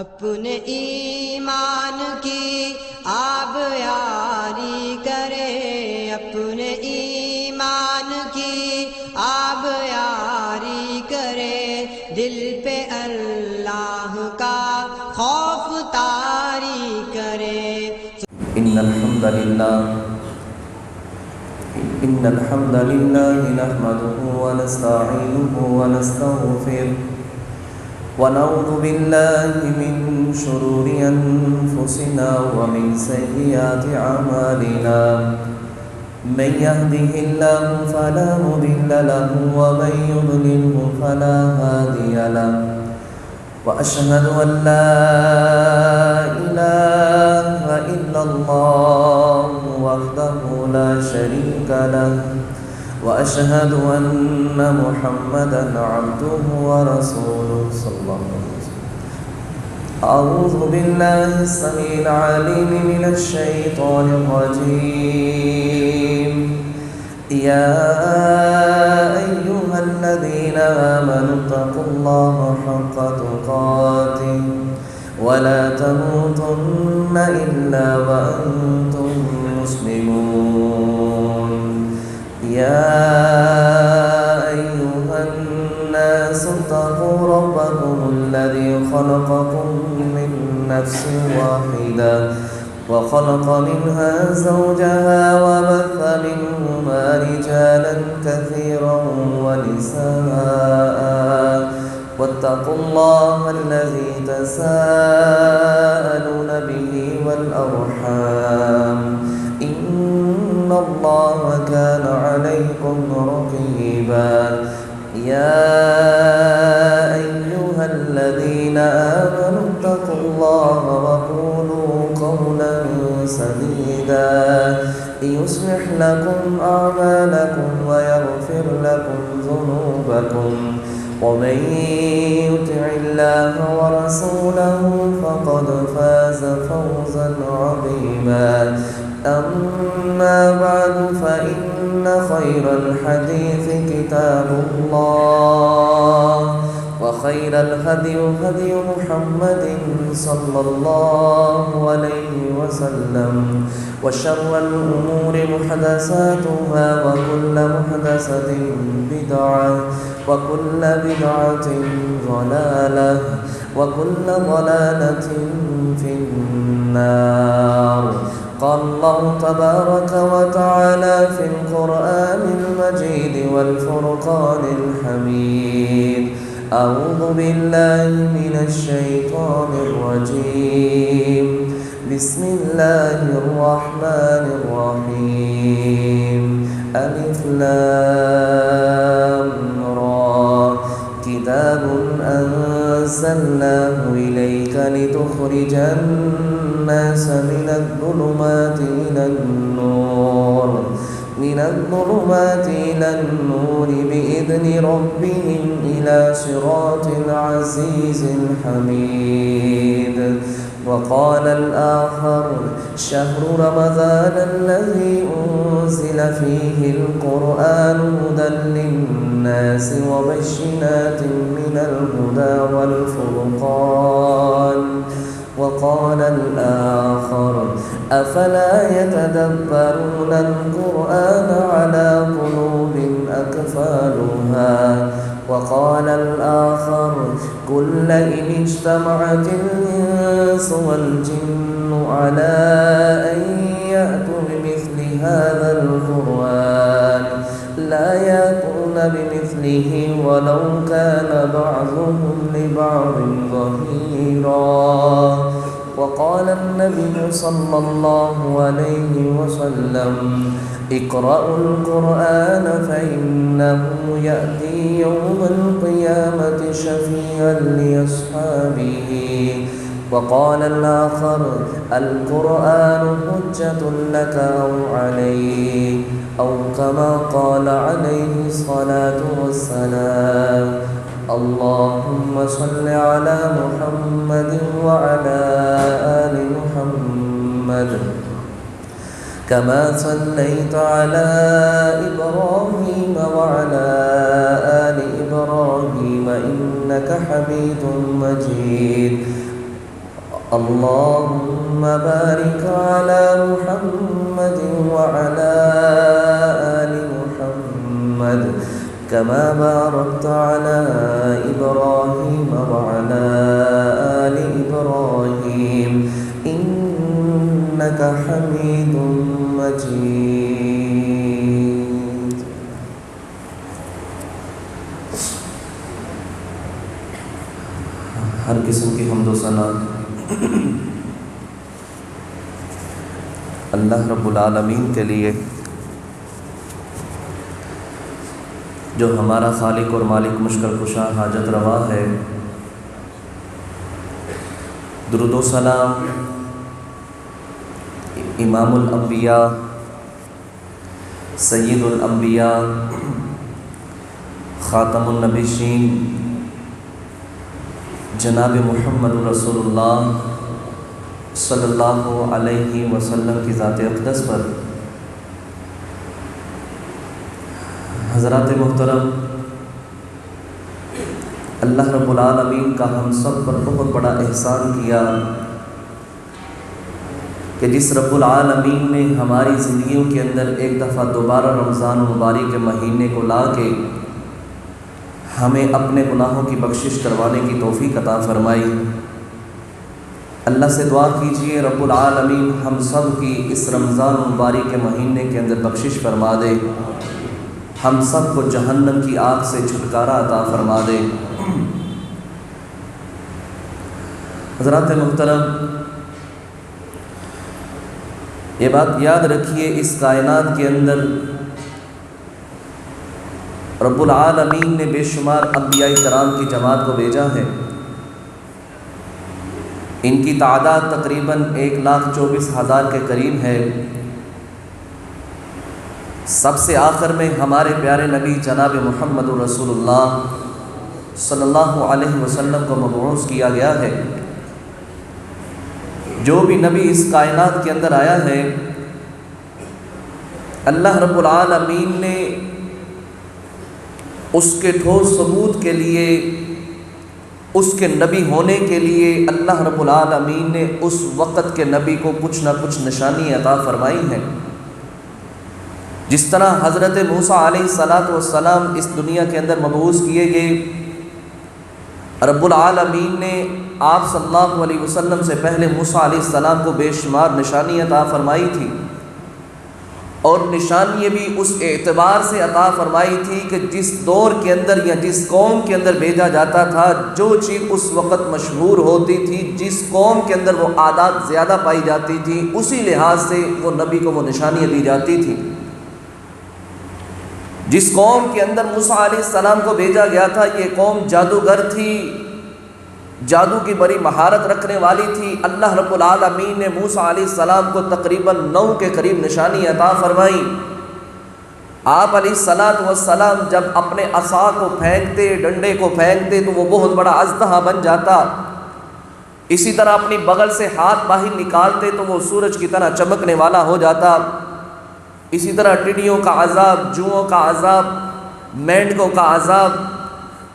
اپنے ایمان کی آب یاری کرے، اپنے ایمان کی آب یاری کرے، دل پہ اللہ کا خوف طاری کرے۔ إن الحمد لله نحمده ونستعينه ونستغفره ونعوذ بالله من شرور أنفسنا ومن سيئات أعمالنا، من يهده الله فلا مضل له ومن يضلله فلا هادي له، وأشهد أن لا إله إلا الله وحده لا شريك له، وأشهد أن محمدًا عبده ورسوله صلى الله عليه وسلم۔ أعوذ بالله السميع العليم من الشيطان الرجيم۔ يا أيها الذين آمنوا اتقوا الله حق تقاته ولا تموتن إلا وأنتم مسلمون۔ يا أيها الناس اتقوا ربكم الذي خلقكم من نفس واحدة وخلق منها زوجها وبث منهما رجالا كثيرا ونساء، واتقوا الله الذي تساءلون به والأرحام، إن الله كان عليكم رقيبا۔ يا أيها الذين آمنوا اتقوا الله وقولوا قولا سديدا يصلح لكم أعمالكم ويغفر لكم ذنوبكم، ومن يطع الله ورسوله فقد فاز فوزا عظيما۔ أما بعد فإن خير الحديث كتاب الله، وخير الهدي هدي محمد صلى الله عليه وسلم، وشر الأمور محدثاتها، وكل محدثة بدعة، وكل بدعة ضلالة، وكل ضلالة في النار۔ قال الله تبارك وتعالى في القرآن المجيد والفرقان الحميد: أعوذ بالله من الشيطان الرجيم، بسم الله الرحمن الرحيم۔ ألف لام را، كتاب أنزلناه إليك لتخرج الناس من الظلمات إلى النور بإذن ربهم إلى صراط العزيز الحميد۔ وقال الآخر: شهر رمضان الذي أنزل فيه القرآن هدى للناس وبينات من الهدى والفرقان۔ وقال الآخر: أفلا يتدبرون القرآن على قلوب أقفالها؟ وقال الآخر: قل لئن اجتمعت الإنس والجن على أن يأتوا بمثل هذا القرآن لا يأتون بمثله ولو كان بعضهم لبعض ظهيرا۔ وقال النبي صلى الله عليه وسلم: اقرأوا القرآن فإنه يأتي يوم القيامة شفيعا لأصحابه۔ وقال الآخر: القرآن حجة لك أو عليك، أو كما قال عليه الصلاة والسلام۔ اللهم صل على محمد وعلى آل محمد كما صليت على إبراهيم وعلى آل إبراهيم إنك حميد مجيد۔ اللهم بارك على محمد وعلى آل محمد كما باركت على إبراهيم وعلى آل إبراهيم إنك حميد مجيد. ہر قسم کی حمد و ثنا اللہ رب العالمین کے لیے، جو ہمارا خالق اور مالک، مشکل کشا، حاجت روا ہے. درود و سلام امام الانبیاء، سید الانبیاء، خاتم النبیین، جناب محمد رسول اللہ صلی اللہ علیہ وسلم کی ذات اقدس پر. حضرات محترم، اللہ رب العالمین کا ہم سب پر بہت بڑا احسان کیا کہ جس رب العالمین نے ہماری زندگیوں کے اندر ایک دفعہ دوبارہ رمضان مبارک کے مہینے کو لا کے ہمیں اپنے گناہوں کی بخشش کروانے کی توفیق عطا فرمائی. اللہ سے دعا کیجئے رب العالمین ہم سب کی اس رمضان مبارک کے مہینے کے اندر بخشش فرما دے، ہم سب کو جہنم کی آگ سے چھٹکارا عطا فرما دے. حضرات محترم، یہ بات یاد رکھیے، اس کائنات کے اندر رب العالمین نے بے شمار انبیاء کرام کی جماعت کو بھیجا ہے. ان کی تعداد تقریباً 1,24,000 کے قریب ہے. سب سے آخر میں ہمارے پیارے نبی جناب محمد رسول اللہ صلی اللہ علیہ وسلم کو مبعوث کیا گیا ہے. جو بھی نبی اس کائنات کے اندر آیا ہے، اللہ رب العالمین نے اس کے ٹھوس ثبوت کے لیے، اس کے نبی ہونے کے لیے اللہ رب العالمین نے اس وقت کے نبی کو کچھ نہ کچھ نشانی عطا فرمائی ہیں. جس طرح حضرت موسیٰ علیہ السلام اس دنیا کے اندر مبعوث کیے گئے، رب العالمین نے آپ صلی اللہ علیہ وسلم سے پہلے موسیٰ علیہ السلام کو بے شمار نشانی عطا فرمائی تھی، اور نشانی بھی اس اعتبار سے عطا فرمائی تھی کہ جس دور کے اندر یا جس قوم کے اندر بھیجا جاتا تھا، جو چیز اس وقت مشہور ہوتی تھی، جس قوم کے اندر وہ عادات زیادہ پائی جاتی تھی، اسی لحاظ سے وہ نبی کو وہ نشانیاں دی جاتی تھی. جس قوم کے اندر موسیٰ علیہ السلام کو بھیجا گیا تھا، یہ قوم جادوگر تھی، جادو کی بڑی مہارت رکھنے والی تھی. اللہ رب العالمین نے موسیٰ علیہ السلام کو تقریباً 9 کے قریب نشانی عطا فرمائی. آپ علیہ السلام جب اپنے عصا کو پھینکتے، ڈنڈے کو پھینکتے تو وہ بہت بڑا اژدہا بن جاتا. اسی طرح اپنی بغل سے ہاتھ باہر نکالتے تو وہ سورج کی طرح چمکنے والا ہو جاتا. اسی طرح ٹڈیوں کا عذاب، جوؤں کا عذاب، مینڈکوں کا عذاب.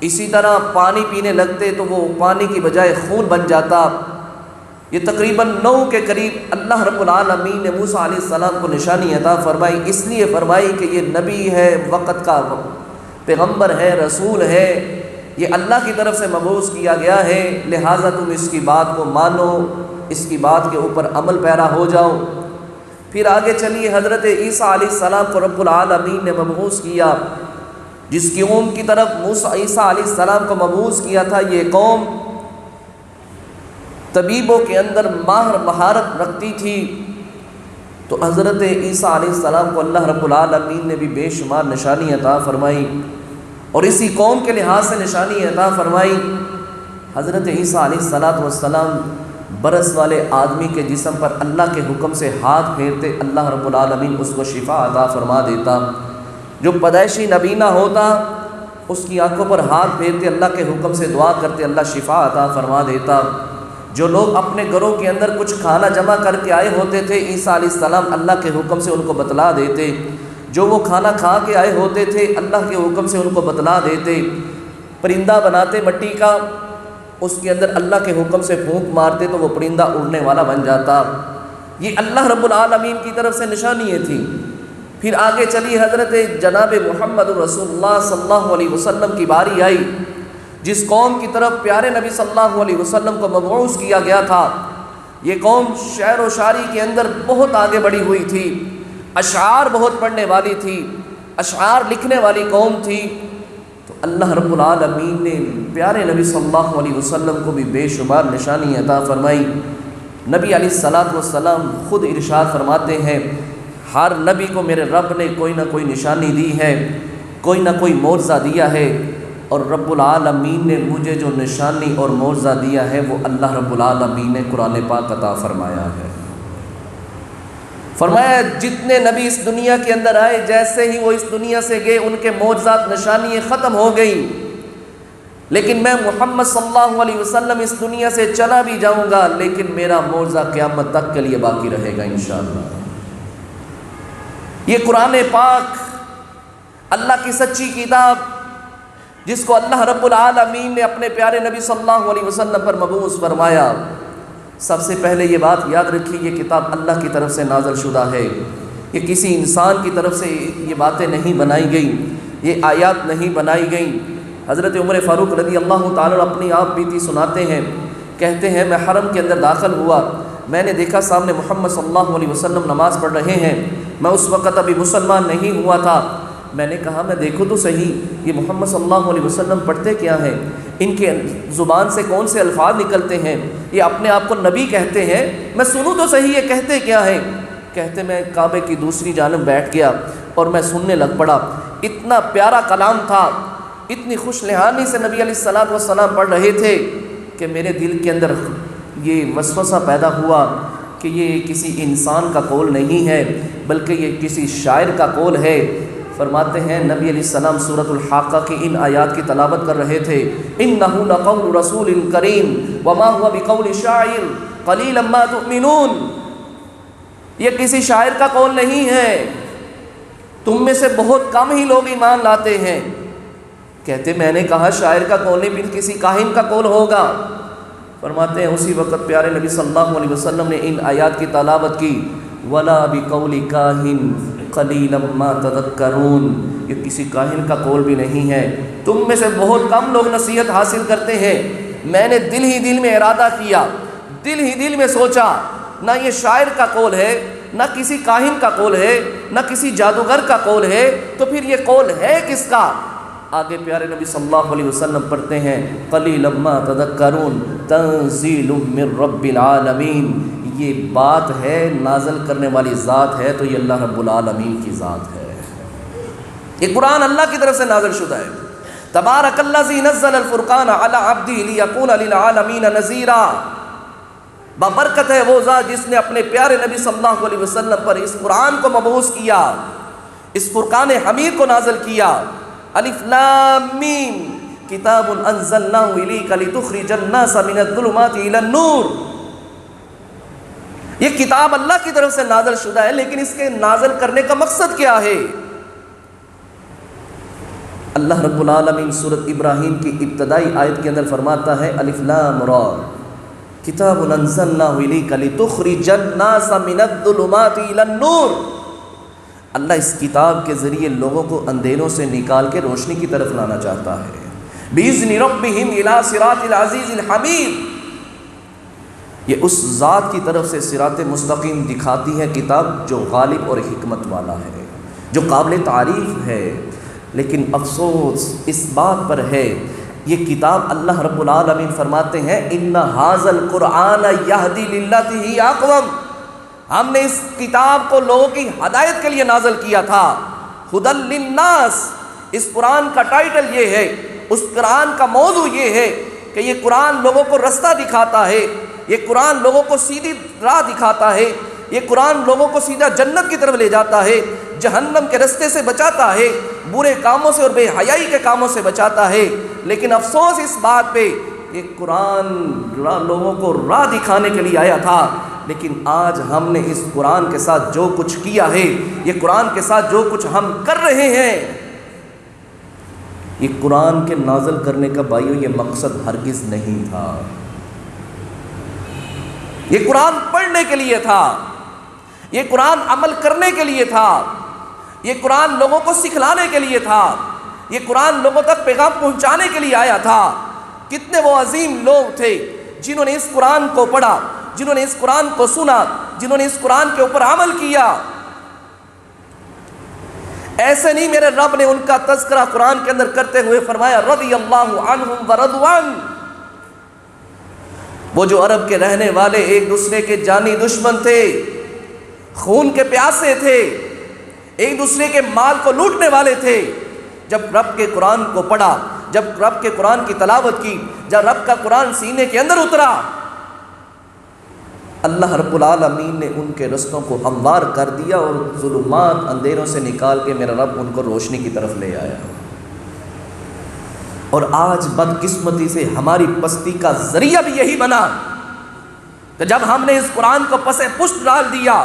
اسی طرح پانی پینے لگتے تو وہ پانی کی بجائے خون بن جاتا. یہ تقریباً 9 کے قریب اللہ رب العالمین نے موسیٰ علیہ السلام کو نشانی عطا فرمائی. اس لیے فرمائی کہ یہ نبی ہے، وقت کا پیغمبر ہے، رسول ہے، یہ اللہ کی طرف سے مبعوث کیا گیا ہے، لہٰذا تم اس کی بات کو مانو، اس کی بات کے اوپر عمل پیرا ہو جاؤ. پھر آگے چلیے، حضرت عیسیٰ علیہ السلام کو رب العالمین نے مبعوث کیا. جس قوم کی طرف عیسیٰ علیہ السلام کو مبعوث کیا تھا، یہ قوم طبیبوں کے اندر ماہر مہارت رکھتی تھی. تو حضرت عیسیٰ علیہ السلام کو اللہ رب العالمین نے بھی بے شمار نشانی عطا فرمائی، اور اسی قوم کے لحاظ سے نشانی عطا فرمائی. حضرت عیسیٰ علیہ السلام برس والے آدمی کے جسم پر اللہ کے حکم سے ہاتھ پھیرتے، اللہ رب العالمین اس کو شفا عطا فرما دیتا. جو پیدائشی نبینہ ہوتا، اس کی آنکھوں پر ہاتھ پھیرتے، اللہ کے حکم سے دعا کرتے، اللہ شفا عطا فرما دیتا. جو لوگ اپنے گھروں کے اندر کچھ کھانا جمع کر کے آئے ہوتے تھے، عیسیٰ علیہ السلام اللہ کے حکم سے ان کو بتلا دیتے. جو وہ کھانا کھا کے آئے ہوتے تھے، اللہ کے حکم سے ان کو بتلا دیتے. پرندہ بناتے مٹی کا، اس کے اندر اللہ کے حکم سے پھونک مارتے تو وہ پرندہ اڑنے والا بن جاتا۔ یہ اللہ رب العالمین کی طرف سے نشانیاں تھیں۔ پھر آگے چلی حضرت جناب محمد رسول اللہ صلی اللہ علیہ وسلم کی باری آئی، جس قوم کی طرف پیارے نبی صلی اللہ علیہ وسلم کو مبعوث کیا گیا تھا۔ یہ قوم شعر و شاعری کے اندر بہت آگے بڑھی ہوئی تھی، اشعار بہت پڑھنے والی تھی، اشعار لکھنے والی قوم تھی۔ تو اللہ رب العالمین نے پیارے نبی صلی اللہ علیہ وسلم کو بھی بے شمار نشانی عطا فرمائی۔ نبی علیہ الصلوۃ والسلام خود ارشاد فرماتے ہیں، ہر نبی کو میرے رب نے کوئی نہ کوئی نشانی دی ہے، کوئی نہ کوئی معجزہ دیا ہے، اور رب العالمین نے مجھے جو نشانی اور معجزہ دیا ہے وہ اللہ رب العالمین نے قرآن پاک عطا فرمایا ہے۔ فرمایا جتنے نبی اس دنیا کے اندر آئے، جیسے ہی وہ اس دنیا سے گئے ان کے معجزات نشانیاں ختم ہو گئیں، لیکن میں محمد صلی اللہ علیہ وسلم اس دنیا سے چلا بھی جاؤں گا، لیکن میرا معجزہ قیامت تک کے لیے باقی رہے گا انشاءاللہ۔ یہ قرآن پاک اللہ کی سچی کتاب، جس کو اللہ رب العالمین نے اپنے پیارے نبی صلی اللہ علیہ وسلم پر مبعوث فرمایا۔ سب سے پہلے یہ بات یاد رکھیے، یہ کتاب اللہ کی طرف سے نازل شدہ ہے، یہ کسی انسان کی طرف سے یہ باتیں نہیں بنائی گئیں، یہ آیات نہیں بنائی گئیں۔ حضرت عمر فاروق رضی اللہ تعالیٰ اپنی آپ بیتی سناتے ہیں، کہتے ہیں میں حرم کے اندر داخل ہوا، میں نے دیکھا سامنے محمد صلی اللہ علیہ وسلم نماز پڑھ رہے ہیں، میں اس وقت ابھی مسلمان نہیں ہوا تھا۔ میں نے کہا میں دیکھوں تو صحیح یہ محمد صلی اللہ علیہ وسلم پڑھتے کیا ہیں، ان کے زبان سے کون سے الفاظ نکلتے ہیں، یہ اپنے آپ کو نبی کہتے ہیں، میں سنوں تو صحیح یہ کہتے کیا ہیں۔ کہتے میں کعبے کی دوسری جانب بیٹھ گیا اور میں سننے لگ پڑا۔ اتنا پیارا کلام تھا، اتنی خوش لحانی سے نبی علیہ الصلوۃ والسلام پڑھ رہے تھے کہ میرے دل کے اندر یہ وسوسہ پیدا ہوا کہ یہ کسی انسان کا قول نہیں ہے بلکہ یہ کسی شاعر کا قول ہے۔ فرماتے ہیں نبی علیہ السلام سورۃ الحاقہ کی ان آیات کی تلاوت کر رہے تھے، اِنَّهُ لَقَوْلُ رَسُولٍ كَرِيمٍ وَمَا هُوَ بِقَوْلِ شَاعِرٍ قَلِيلًا مَا تُؤْمِنُونَ۔ یہ کسی شاعر کا قول نہیں ہے، تم میں سے بہت کم ہی لوگ ایمان لاتے ہیں۔ کہتے میں نے کہا شاعر کا قول نہیں پھر کسی کاہن کا قول ہوگا۔ فرماتے ہیں اسی وقت پیارے نبی صلی اللہ علیہ وسلم نے ان آیات کی تلاوت کی، وَلَا بِقَوْلِ كَاهِنٍ قَلِيلًا مَا تَذَكَّرُونَ۔ یہ کسی کاہن کا قول بھی نہیں ہے، تم میں سے بہت کم لوگ نصیحت حاصل کرتے ہیں۔ میں نے دل ہی دل میں ارادہ کیا، دل ہی دل میں سوچا، نہ یہ شاعر کا قول ہے، نہ کسی کاہن کا قول ہے، نہ کسی جادوگر کا قول ہے، تو پھر یہ قول ہے کس کا؟ آگے پیارے نبی صلی اللہ علیہ وسلم پڑھتے ہیں قلیلا ما تذکرون تنزیل من رب العالمین۔ یہ بات ہے نازل کرنے والی ذات ہے تو یہ اللہ رب العالمین کی ذات ہے۔ یہ قرآن اللہ کی طرف سے نازل شدہ ہے۔ تبارک الذی نزل الفرقان علی عبدہ لیکون للعالمین نذیرا۔ بابرکت ہے وہ ذات جس نے اپنے پیارے نبی صلی اللہ علیہ وسلم پر اس قرآن کو مبعوث کیا، اس فرقان حمید کو نازل کیا۔ الف لام میم کتاب انزلناہ الیک لتخرج الناس من الظلمات الی النور۔ یہ کتاب اللہ کی طرف سے نازل شدہ ہے، لیکن اس کے نازل کرنے کا مقصد کیا ہے؟ اللہ رب العالمین سورۃ ابراہیم کی ابتدائی آیت کے اندر فرماتا ہے الف لام را کتاب انزلناہ الیک لتخرج الناس من الظلمات الی النور۔ اللہ اس کتاب کے ذریعے لوگوں کو اندھیروں سے نکال کے روشنی کی طرف لانا چاہتا ہے۔ بِإِذْنِ رَبِّهِمْ إِلَىٰ صِرَاطِ الْعَزِيزِ الْحَمِيدِ۔ یہ اس ذات کی طرف سے صراط مستقیم دکھاتی ہے کتاب جو غالب اور حکمت والا ہے، جو قابل تعریف ہے، لیکن افسوس اس بات پر ہے یہ کتاب اللہ رب العالمین فرماتے ہیں إِنَّ هَٰذَا الْقُرْآنَ يَهْدِي لِلَّتِي هِيَ أَقْوَمُ۔ ہم نے اس کتاب کو لوگوں کی ہدایت کے لیے نازل کیا تھا۔ ہدی للناس، اس قرآن کا ٹائٹل یہ ہے، اس قرآن کا موضوع یہ ہے کہ یہ قرآن لوگوں کو رستہ دکھاتا ہے، یہ قرآن لوگوں کو سیدھی راہ دکھاتا ہے، یہ قرآن لوگوں کو سیدھا جنت کی طرف لے جاتا ہے، جہنم کے رستے سے بچاتا ہے، برے کاموں سے اور بے حیائی کے کاموں سے بچاتا ہے۔ لیکن افسوس اس بات پہ یہ قرآن لوگوں کو راہ دکھانے کے لیے آیا تھا، لیکن آج ہم نے اس قرآن کے ساتھ جو کچھ کیا ہے، یہ قرآن کے ساتھ جو کچھ ہم کر رہے ہیں، یہ قرآن کے نازل کرنے کا بھائیو یہ مقصد ہرگز نہیں تھا. یہ قرآن پڑھنے کے لیے تھا، یہ قرآن عمل کرنے کے لیے تھا، یہ قرآن لوگوں کو سکھلانے کے لیے تھا، یہ قرآن لوگوں تک پیغام پہنچانے کے لیے آیا تھا. کتنے وہ عظیم لوگ تھے جنہوں نے اس قرآن کو پڑھا، جنہوں نے اس قرآن کو سنا، جنہوں نے اس قرآن کے اوپر عمل کیا. ایسے نہیں، میرے رب نے ان کا تذکرہ قرآن کے اندر کرتے ہوئے فرمایا رضی اللہ عنہم ورضوا عنہ. وہ جو عرب کے رہنے والے ایک دوسرے کے جانی دشمن تھے، خون کے پیاسے تھے، ایک دوسرے کے مال کو لوٹنے والے تھے، جب رب کے قرآن کو پڑھا، جب رب کے قرآن کی تلاوت کی، جب رب کا قرآن سینے کے اندر اترا، اللہ رب العالمین نے ان کے رستوں کو ہموار کر دیا اور ظلمات اندھیروں سے نکال کے میرا رب ان کو روشنی کی طرف لے آیا. اور آج بدقسمتی سے ہماری پستی کا ذریعہ بھی یہی بنا کہ جب ہم نے اس قرآن کو پس پشت ڈال دیا،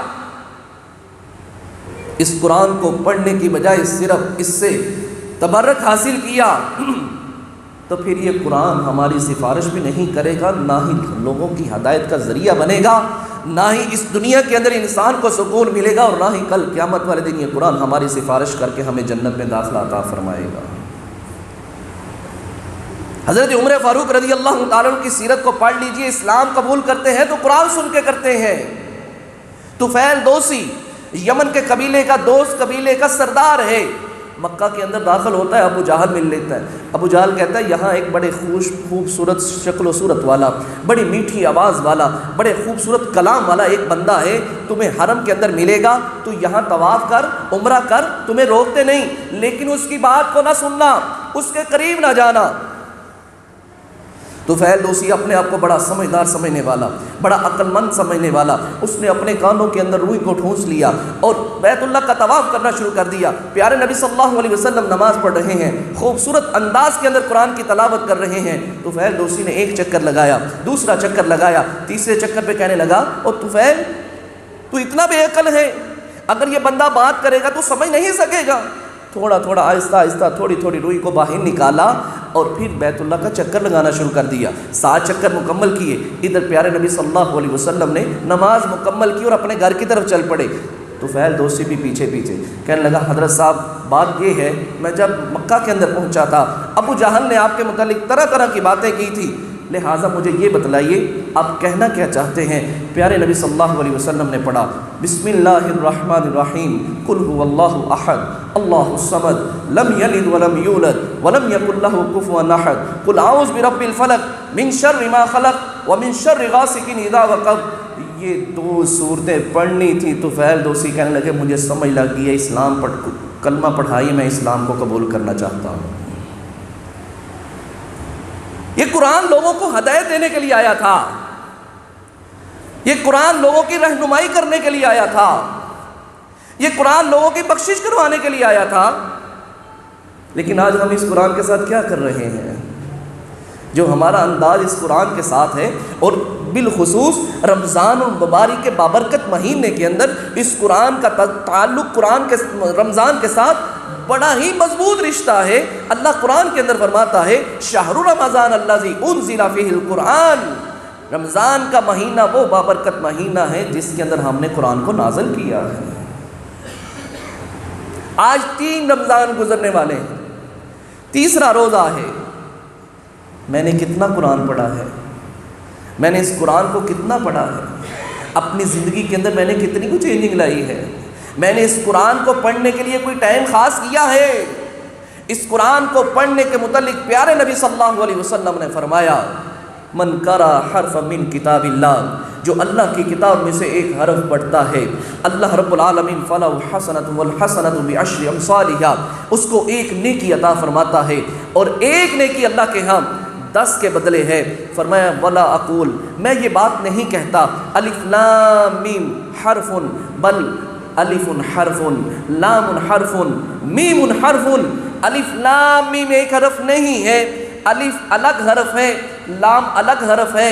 اس قرآن کو پڑھنے کی بجائے صرف اس سے تبرک حاصل کیا، تو پھر یہ قرآن ہماری سفارش بھی نہیں کرے گا، نہ ہی لوگوں کی ہدایت کا ذریعہ بنے گا، نہ ہی اس دنیا کے اندر انسان کو سکون ملے گا، اور نہ ہی کل قیامت والے دن یہ قرآن ہماری سفارش کر کے ہمیں جنت میں داخلہ عطا فرمائے گا. حضرت عمر فاروق رضی اللہ تعالیٰ عنہ کی سیرت کو پڑھ لیجئے. اسلام قبول کرتے ہیں تو قرآن سن کے کرتے ہیں. طفیل دوسی یمن کے قبیلے کا، دوست قبیلے کا سردار ہے، مکہ کے اندر داخل ہوتا ہے، ابو جہل مل لیتا ہے. ابو جہل کہتا ہے یہاں ایک بڑے خوبصورت شکل و صورت والا، بڑی میٹھی آواز والا، بڑے خوبصورت کلام والا ایک بندہ ہے، تمہیں حرم کے اندر ملے گا، تو یہاں طواف کر، عمرہ کر، تمہیں روکتے نہیں، لیکن اس کی بات کو نہ سننا، اس کے قریب نہ جانا. طفیل دوسی اپنے آپ کو بڑا سمجھدار سمجھنے والا، بڑا عقل مند سمجھنے والا، اس نے اپنے کانوں کے اندر روئی کو ٹھونس لیا اور بیت اللہ کا طواف کرنا شروع کر دیا. پیارے نبی صلی اللہ علیہ وسلم نماز پڑھ رہے ہیں، خوبصورت انداز کے اندر قرآن کی تلاوت کر رہے ہیں. طفیل دوسی نے ایک چکر لگایا، دوسرا چکر لگایا، تیسرے چکر پہ کہنے لگا او طفیل تو اتنا بے عقل ہے، اگر یہ بندہ بات کرے گا تو سمجھ نہیں سکے گا. تھوڑا تھوڑا آہستہ آہستہ تھوڑی تھوڑی روئی کو باہر نکالا اور پھر بیت اللہ کا چکر لگانا شروع کر دیا. 7 چکر مکمل کیے. ادھر پیارے نبی صلی اللہ علیہ وسلم نے نماز مکمل کی اور اپنے گھر کی طرف چل پڑے. طفیل دوسی بھی پیچھے پیچھے. کہنے لگا حضرت صاحب بات یہ ہے، میں جب مکہ کے اندر پہنچا تھا ابو جہل نے آپ کے متعلق طرح طرح کی باتیں کی تھی، لہٰذا مجھے یہ بتلائیے آپ کہنا کیا چاہتے ہیں. پیارے نبی صلی اللہ علیہ وسلم نے پڑھا بسم اللہ الرحمن الرحیم قل هو اللہ احد اللہ الصمد لم یلد ولم یولد ولم یکن له کفوا احد قل اعوذ برب الفلق من شر ما خلق ومن شر غاسق اذا وقب. یہ 2 سورتیں پڑھنی تھی. طفیل دوسی کہنے لگے مجھے سمجھ لگ گئی ہے، اسلام پڑھ کلمہ پڑھائیے، میں اسلام کو قبول کرنا چاہتا ہوں. یہ قرآن لوگوں کو ہدایت دینے کے لیے آیا تھا، یہ قرآن لوگوں کی رہنمائی کرنے کے لیے آیا تھا، یہ قرآن لوگوں کی بخشش کروانے کے لیے آیا تھا. لیکن آج ہم اس قرآن کے ساتھ کیا کر رہے ہیں؟ جو ہمارا انداز اس قرآن کے ساتھ ہے، اور بالخصوص رمضان المبارک کے بابرکت مہینے کے اندر اس قرآن کا تعلق قرآن کے رمضان کے ساتھ بڑا ہی مضبوط رشتہ ہے. اللہ قرآن کے اندر فرماتا ہے شہر رمضان الذی انزل فیہ القرآن. رمضان کا مہینہ وہ بابرکت مہینہ ہے جس کے اندر ہم نے قرآن کو نازل کیا ہے. آج 3 رمضان گزرنے والے ہیں، تیسرا روزہ ہے. میں نے کتنا قرآن پڑھا ہے؟ میں نے اس قرآن کو کتنا پڑھا ہے؟ اپنی زندگی کے اندر میں نے کتنی کچھ چینجنگ لائی ہے؟ میں نے اس قرآن کو پڑھنے کے لیے کوئی ٹائم خاص کیا ہے؟ اس قرآن کو پڑھنے کے متعلق پیارے نبی صلی اللہ علیہ وسلم نے فرمایا من قرأ حرف من کتاب اللہ، جو اللہ کی کتاب میں سے ایک حرف پڑھتا ہے، اللہ رب العالمین فَلَهُ حَسَنَةٌ وَالْحَسَنَةُ بِعَشْرِ أَمْثَالِهَا، اس کو ایک نیکی عطا فرماتا ہے، اور ایک نیکی اللہ کے ہاں 10 کے بدلے ہے. فرمایا ولا اقول، میں یہ بات نہیں کہتا الف لام میم حرف، بل الف حرف لام حرف میم حرف. الف لام میم ایک حرف نہیں ہے، الف الگ حرف ہے، لام الگ حرف ہے،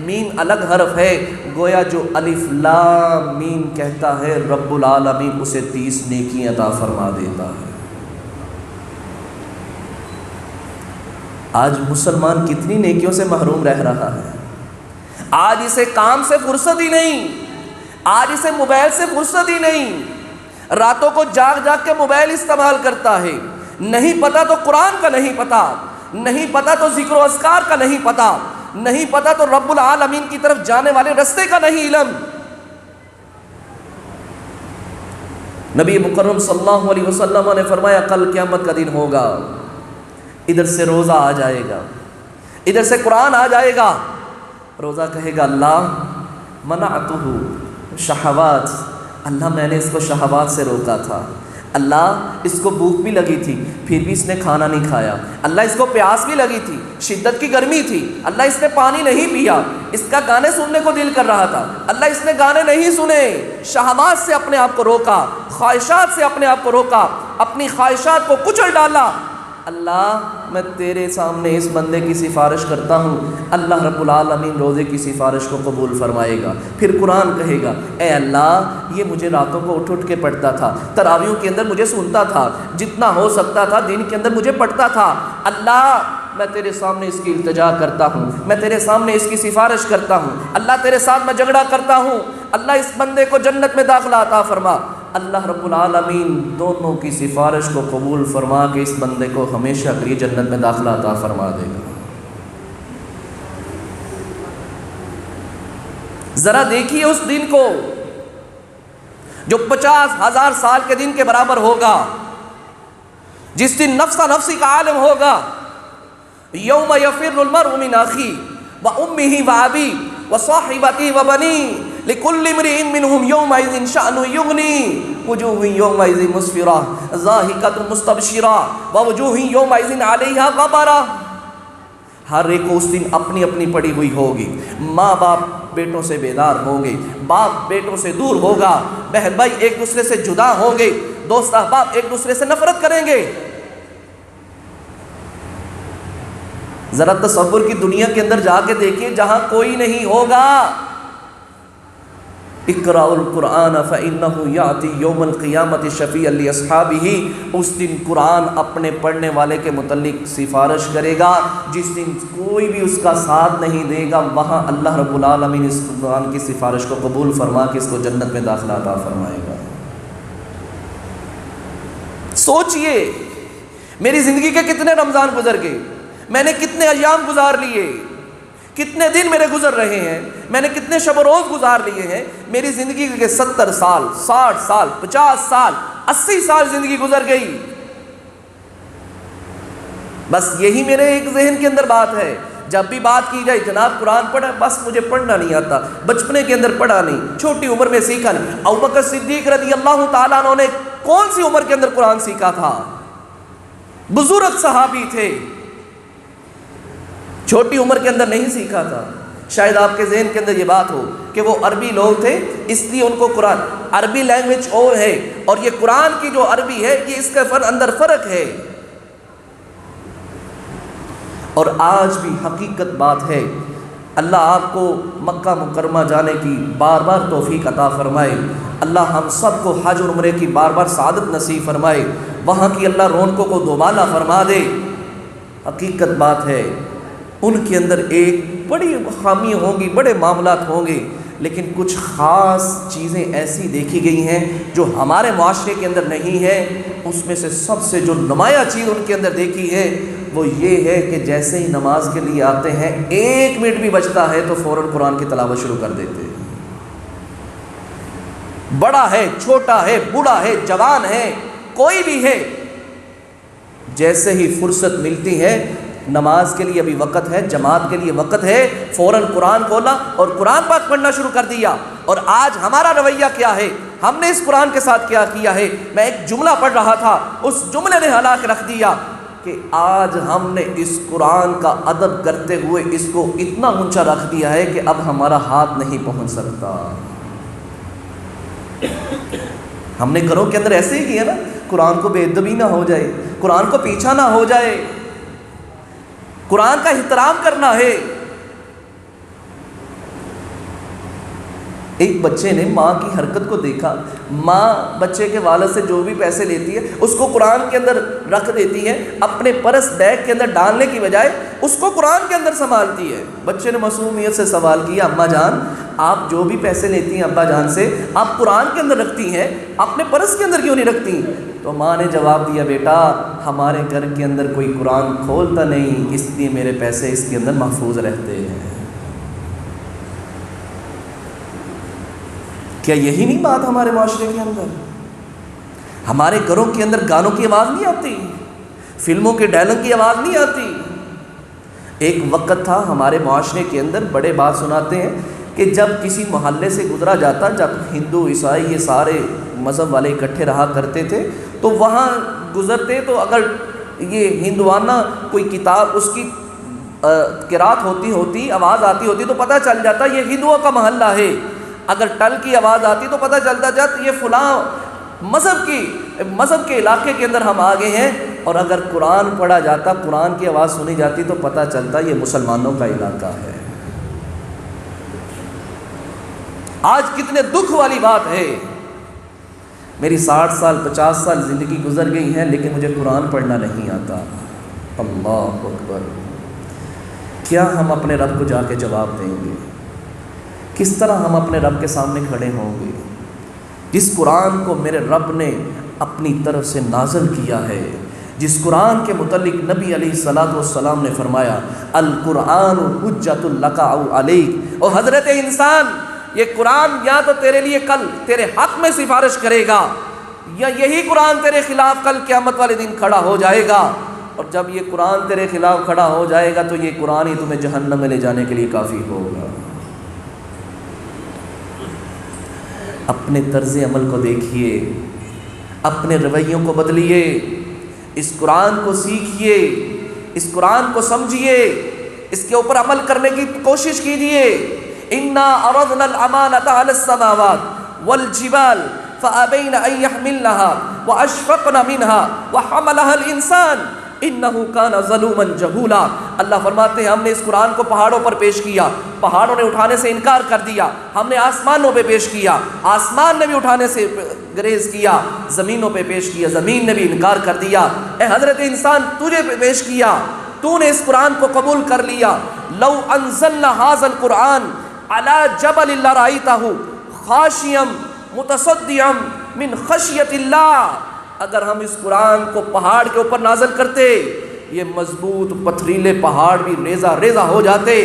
میم الگ حرف ہے. گویا جو الف لام میم کہتا ہے رب العالمین اسے 30 نیکیاں عطا فرما دیتا ہے. آج مسلمان کتنی نیکیوں سے محروم رہ رہا ہے. آج اسے کام سے فرصت ہی نہیں, آج اسے موبائل سے فرصت ہی نہیں, راتوں کو جاگ جاگ کے موبائل استعمال کرتا ہے. نہیں پتا تو قرآن کا نہیں پتا, نہیں پتا تو ذکر و اذکار کا نہیں پتا, نہیں پتا تو رب العالمین کی طرف جانے والے رستے کا نہیں علم. نبی مکرم صلی اللہ علیہ وسلم نے فرمایا کل قیامت کا دن ہوگا, ادھر سے روزہ آ جائے گا, ادھر سے قرآن آ جائے گا. روزہ کہے گا اللہ منعتہ شہوات, اللہ میں نے اس کو شہوات سے روکا تھا, اللہ اس کو بھوک بھی لگی تھی پھر بھی اس نے کھانا نہیں کھایا, اللہ اس کو پیاس بھی لگی تھی, شدت کی گرمی تھی, اللہ اس نے پانی نہیں پیا, اس کا گانے سننے کو دل کر رہا تھا, اللہ اس نے گانے نہیں سنے. شہوات سے اپنے آپ کو روکا, خواہشات سے اپنے آپ کو روکا, اپنی خواہشات کو کچل ڈالا. اللہ میں تیرے سامنے اس بندے کی سفارش کرتا ہوں, اللہ رب العالمین روزے کی سفارش کو قبول فرمائے گا. پھر قرآن کہے گا اے اللہ یہ مجھے راتوں کو اٹھ اٹھ کے پڑھتا تھا, تراویحوں کے اندر مجھے سنتا تھا, جتنا ہو سکتا تھا دن کے اندر مجھے پڑھتا تھا. اللہ میں تیرے سامنے اس کی التجا کرتا ہوں, میں تیرے سامنے اس کی سفارش کرتا ہوں, اللہ تیرے ساتھ میں جھگڑا کرتا ہوں, اللہ اس بندے کو جنت میں داخلہ عطا فرما. اللہ رب العالمین دونوں کی سفارش کو قبول فرما کے اس بندے کو ہمیشہ کے لیے جنت میں داخلہ عطا فرما دے گا. ذرا دیکھیے اس دن کو جو 50,000 سال کے دن کے برابر ہوگا, جس دن نفسا نفسی کا عالم ہوگا. یوم یفر المرء من اخیہ وامہ وابیہ وصاحبتہ وبنیہ لکل امرئ منہم یومئذ شأن یغنی وجوہ یومئذ مسفرہ ضاحکۃ مستبشرہ ووجوہ یومئذ علیہا غبرہ. ہر ایک کو اس دن اپنی اپنی پڑی ہوئی ہوگی. ماں باپ بیٹوں سے بیدار ہوں گے, باپ بیٹوں سے دور ہوگا, بہن بھائی ایک دوسرے سے جدا ہوں گے, دوست احباب ایک دوسرے سے نفرت کریں گے. ذرا تصور کی دنیا کے اندر جا کے دیکھیے جہاں کوئی نہیں ہوگا. اقرأوا القرآن فإنه یأتی یوم القیامت شفیعا لأصحابہ. اس دن قرآن اپنے پڑھنے والے کے متعلق سفارش کرے گا. جس دن کوئی بھی اس کا ساتھ نہیں دے گا وہاں اللہ رب العالمین اس قرآن کی سفارش کو قبول فرما کے اس کو جنت میں داخلہ عطا فرمائے گا. سوچئے میری زندگی کے کتنے رمضان گزر گئے, میں نے کتنے ایام گزار لیے, کتنے دن میرے گزر رہے ہیں, میں نے کتنے شب و روز گزار لیے ہیں. میری زندگی کے 70 سال 60 سال 50 سال 80 سال زندگی گزر گئی. بس یہی میرے ایک ذہن کے اندر بات ہے. جب بھی بات کی جائے جناب قرآن پڑھا, بس مجھے پڑھنا نہیں آتا, بچپنے کے اندر پڑھا نہیں, چھوٹی عمر میں سیکھا نہیں. ابوبکر صدیق رضی اللہ تعالیٰ عنہ نے کون سی عمر کے اندر قرآن سیکھا تھا؟ بزرگ صحابی تھے, چھوٹی عمر کے اندر نہیں سیکھا تھا. شاید آپ کے ذہن کے اندر یہ بات ہو کہ وہ عربی لوگ تھے اس لیے ان کو قرآن, عربی لینگویج اور ہے اور یہ قرآن کی جو عربی ہے یہ اس کے اندر فرق ہے. اور آج بھی حقیقت بات ہے, اللہ آپ کو مکہ مکرمہ جانے کی بار بار توفیق عطا فرمائے. اللہ ہم سب کو حج اور عمرے کی بار بار سعادت نصیب فرمائے. وہاں کی اللہ رونقوں کو دوبالا فرما دے. حقیقت بات ہے ان کے اندر ایک بڑی خامی ہوں گی, بڑے معاملات ہوں گے, لیکن کچھ خاص چیزیں ایسی دیکھی گئی ہیں جو ہمارے معاشرے کے اندر نہیں ہے. اس میں سے سب سے جو نمایاں چیز ان کے اندر دیکھی ہے وہ یہ ہے کہ جیسے ہی نماز کے لیے آتے ہیں 1 منٹ بھی بچتا ہے تو فوراً قرآن کی تلاوت شروع کر دیتے ہیں. بڑا ہے, چھوٹا ہے, بوڑھا ہے, جوان ہے, کوئی بھی ہے, جیسے ہی فرصت ملتی ہے نماز کے لیے ابھی وقت ہے, جماعت کے لیے وقت ہے, فوراً قرآن کھولا اور قرآن پاک پڑھنا شروع کر دیا. اور آج ہمارا رویہ کیا ہے, ہم نے اس قرآن کے ساتھ کیا کیا ہے. میں ایک جملہ پڑھ رہا تھا, اس جملے نے ہلا کے رکھ دیا کہ آج ہم نے اس قرآن کا ادب کرتے ہوئے اس کو اتنا اونچا رکھ دیا ہے کہ اب ہمارا ہاتھ نہیں پہنچ سکتا. ہم نے گھروں کے اندر ایسے ہی کیا نا, قرآن کو بے ادبی نہ ہو جائے, قرآن کو پیچھا نہ ہو جائے, قرآن کا احترام کرنا ہے. ایک بچے نے ماں کی حرکت کو دیکھا، ماں بچے کے والد سے جو بھی پیسے لیتی ہے اس کو قرآن کے اندر رکھ دیتی ہے، اپنے پرس بیگ کے اندر ڈالنے کی بجائے اس کو قرآن کے اندر سنبھالتی ہے۔ بچے نے معصومیت سے سوال کیا، اماں جان آپ جو بھی پیسے لیتی ہیں ابا جان سے آپ قرآن کے اندر رکھتی ہیں، اپنے پرس کے اندر کیوں نہیں رکھتی؟ تو ماں نے جواب دیا، بیٹا ہمارے گھر کے اندر کوئی قرآن کھولتا نہیں، اس لیے میرے پیسے اس کے اندر محفوظ رہتے ہیں۔ کیا یہی نہیں بات ہمارے معاشرے کے اندر؟ ہمارے گھروں کے اندر گانوں کی آواز نہیں آتی، فلموں کے ڈائلاگ کی آواز نہیں آتی۔ ایک وقت تھا ہمارے معاشرے کے اندر، بڑے بات سناتے ہیں کہ جب کسی محلے سے گزرا جاتا، جب ہندو عیسائی یہ سارے مذہب والے اکٹھے رہا کرتے تھے، تو وہاں گزرتے تو اگر یہ ہندوانہ کوئی کتاب اس کی قرات ہوتی آواز آتی ہوتی تو پتہ چل جاتا یہ ہندوؤں کا محلہ ہے۔ اگر ٹل کی آواز آتی تو پتہ چلتا جاتا یہ فلاں مذہب کے علاقے کے اندر ہم آگے ہیں، اور اگر قرآن پڑھا جاتا، قرآن کی آواز سنی جاتی تو پتہ چلتا یہ مسلمانوں کا علاقہ ہے۔ آج کتنے دکھ والی بات ہے، میری 60 سال 50 سال زندگی گزر گئی ہے لیکن مجھے قرآن پڑھنا نہیں آتا۔ اللہ اکبر! کیا ہم اپنے رب کو جا کے جواب دیں گے؟ کس طرح ہم اپنے رب کے سامنے کھڑے ہوں گے؟ جس قرآن کو میرے رب نے اپنی طرف سے نازل کیا ہے، جس قرآن کے متعلق نبی علیہ الصلوۃ والسلام نے فرمایا القرآن حجۃ لک او علیک، اور حضرت انسان یہ قرآن یا تو تیرے لیے کل تیرے حق میں سفارش کرے گا، یا یہی قرآن تیرے خلاف کل قیامت والے دن کھڑا ہو جائے گا، اور جب یہ قرآن تیرے خلاف کھڑا ہو جائے گا تو یہ قرآن ہی تمہیں جہنم میں لے جانے کے لیے کافی ہوگا۔ اپنے طرز عمل کو دیکھیے، اپنے رویوں کو بدلیے، اس قرآن کو سیکھیے، اس قرآن کو سمجھیے، اس کے اوپر عمل کرنے کی کوشش کیجیے۔ انا عرضنا الامانۃ علی السماوات والجبال فابین ان یحملنها واشفقن منها وحملها الانسان انہ کان ظلوما جہولا۔ اللہ فرماتے ہیں ہم نے اس قرآن کو پہاڑوں پر پیش کیا، پہاڑوں نے اٹھانے سے انکار کر دیا، ہم نے آسمانوں پہ پیش کیا، آسمان نے بھی اٹھانے سے گریز کیا، زمینوں پہ پیش کیا، زمین نے بھی انکار کر دیا۔ اے حضرت انسان تجھے پیش کیا، تو نے اس قرآن کو قبول کر لیا۔ لو انزلنا هذا القرآن على جبل لرأيته خاشعا متصدعا من خشیۃ اللہ، اگر ہم اس قرآن کو پہاڑ کے اوپر نازل کرتے یہ مضبوط پتھریلے پہاڑ بھی ریزہ ریزہ ہو جاتے۔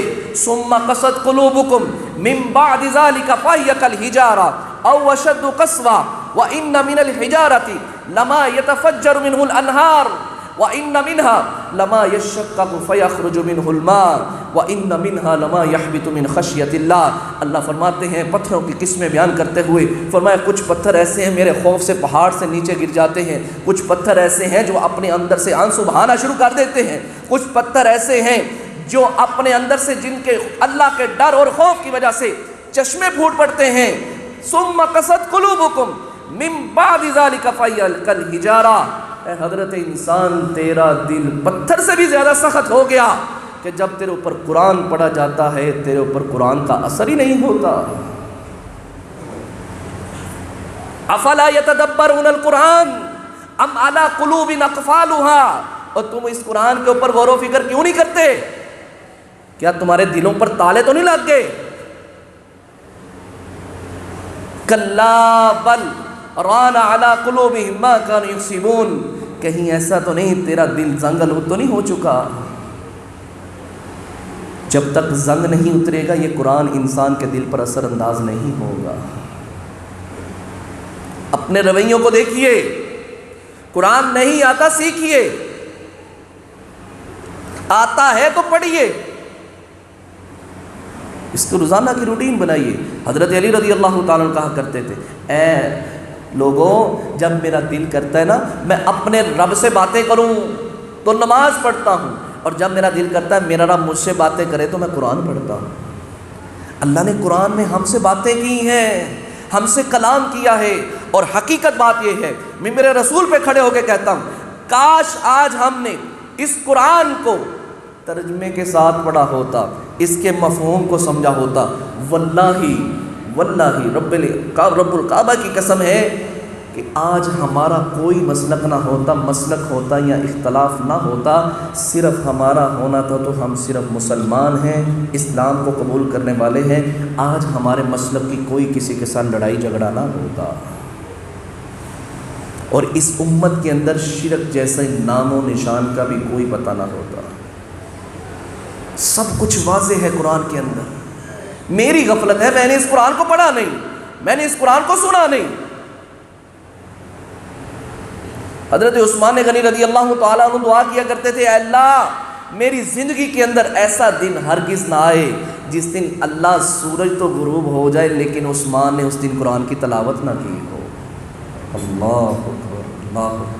ثم قست قلوبکم من بعد ذلك فهي كالحجارة او اشد قسوة وان من الحجارة لما يتفجر منه الانهار وان منها لما يشقق فيخرج منه الماء وان منها لما يحبط من خشية الله۔ اللہ فرماتے ہیں پتھروں کی قسمیں بیان کرتے ہوئے فرمایا کچھ پتھر ایسے ہیں میرے خوف سے پہاڑ سے نیچے گر جاتے ہیں، کچھ پتھر ایسے ہیں جو اپنے اندر سے آنسو بہانا شروع کر دیتے ہیں، کچھ پتھر ایسے ہیں جو اپنے اندر سے جن کے اللہ کے ڈر اور خوف کی وجہ سے چشمے پھوٹ پڑتے ہیں۔ ثم قست قلوبکم من بعد ذلك فهي كالحجارة، اے حضرت انسان تیرا دل پتھر سے بھی زیادہ سخت ہو گیا کہ جب تیرے اوپر قرآن پڑھا جاتا ہے تیرے اوپر قرآن کا اثر ہی نہیں ہوتا۔ افلا یتدبرون القرآن ام علی قلوب اقفالها، اور تم اس قرآن کے اوپر غور و فکر کیوں نہیں کرتے؟ کیا تمہارے دلوں پر تالے تو نہیں لگ گئے؟ کلا بل ران علی قلوبہم ما کانوا یکسبون، کہیں ایسا تو نہیں تیرا دل زنگ آلود تو نہیں ہو چکا؟ جب تک زنگ نہیں اترے گا یہ قرآن انسان کے دل پر اثر انداز نہیں ہوگا۔ اپنے رویوں کو دیکھیے، قرآن نہیں آتا سیکھیے، آتا ہے تو پڑھیے، اس کو روزانہ کی روٹین بنائیے۔ حضرت علی رضی اللہ تعالیٰ عنہ کہا کرتے تھے اے لوگوں جب میرا دل کرتا ہے نا میں اپنے رب سے باتیں کروں تو نماز پڑھتا ہوں، اور جب میرا دل کرتا ہے میرا رب مجھ سے باتیں کرے تو میں قرآن پڑھتا ہوں۔ اللہ نے قرآن میں ہم سے باتیں کی ہیں، ہم سے کلام کیا ہے، اور حقیقت بات یہ ہے میں میرے رسول پہ کھڑے ہو کے کہتا ہوں کاش آج ہم نے اس قرآن کو ترجمے کے ساتھ پڑھا ہوتا، اس کے مفہوم کو سمجھا ہوتا، واللہ رب الکعبہ کی قسم ہے کہ آج ہمارا کوئی مسلک نہ ہوتا، مسلک ہوتا یا اختلاف نہ ہوتا، صرف ہمارا ہونا تھا تو ہم صرف مسلمان ہیں، اسلام کو قبول کرنے والے ہیں، آج ہمارے مسلک کی کوئی کسی کے ساتھ لڑائی جھگڑا نہ ہوتا، اور اس امت کے اندر شرک جیسے نام و نشان کا بھی کوئی پتہ نہ ہوتا۔ سب کچھ واضح ہے قرآن کے اندر۔ میری غفلت ہے، میں نے اس قرآن کو پڑھا نہیں، میں نے اس قرآن کو سنا نہیں۔ حضرت عثمان غنی رضی اللہ تعالیٰ عنہ دعا کیا کرتے تھے، اے اللہ میری زندگی کے اندر ایسا دن ہرگز نہ آئے جس دن اللہ سورج تو غروب ہو جائے لیکن عثمان نے اس دن قرآن کی تلاوت نہ کی ہو۔ اللہ اکبر، اللہ اکبر۔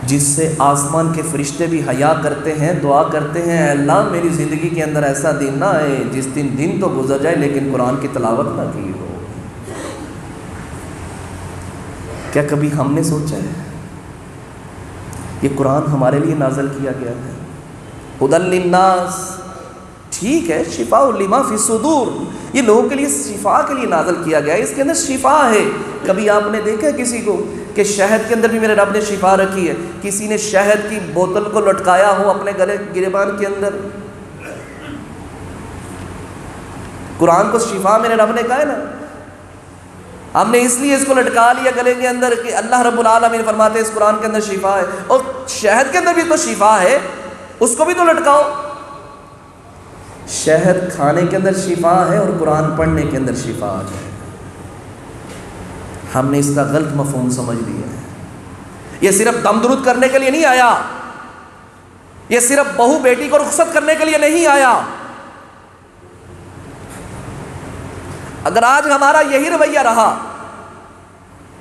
جس سے آسمان کے فرشتے بھی حیا کرتے ہیں، دعا کرتے ہیں، اے اللہ میری زندگی کے اندر ایسا دن نہ آئے جس دن تو گزر جائے لیکن قرآن کی تلاوت نہ کی ہو۔ کیا کبھی ہم نے سوچا ہے یہ قرآن ہمارے لیے نازل کیا گیا ہے؟ ہدی للناس، ٹھیک ہے، شفاء لما فی الصدور، یہ لوگوں کے لیے شفا کے لیے نازل کیا گیا ہے، اس کے اندر شفا ہے۔ کبھی آپ نے دیکھا کسی کو کہ شہد کے اندر بھی میرے رب نے شفا رکھی ہے؟ کسی نے شہد کی بوتل کو لٹکایا ہو اپنے گلے گریبان کے اندر؟ قرآن کو شفا میرے رب نے کہا ہے نا، ہم نے اس لیے اس کو لٹکا لیا گلے کے اندر کہ اللہ رب العالمین فرماتے ہیں اس قرآن کے اندر شفا ہے، اور شہد کے اندر بھی تو شفا ہے، اس کو بھی تو لٹکاؤ۔ شہد کھانے کے اندر شفا ہے اور قرآن پڑھنے کے اندر شفا ہے۔ ہم نے اس کا غلط مفہوم سمجھ لیا ہے۔ یہ صرف دم درود کرنے کے لیے نہیں آیا، یہ صرف بہو بیٹی کو رخصت کرنے کے لیے نہیں آیا۔ اگر آج ہمارا یہی رویہ رہا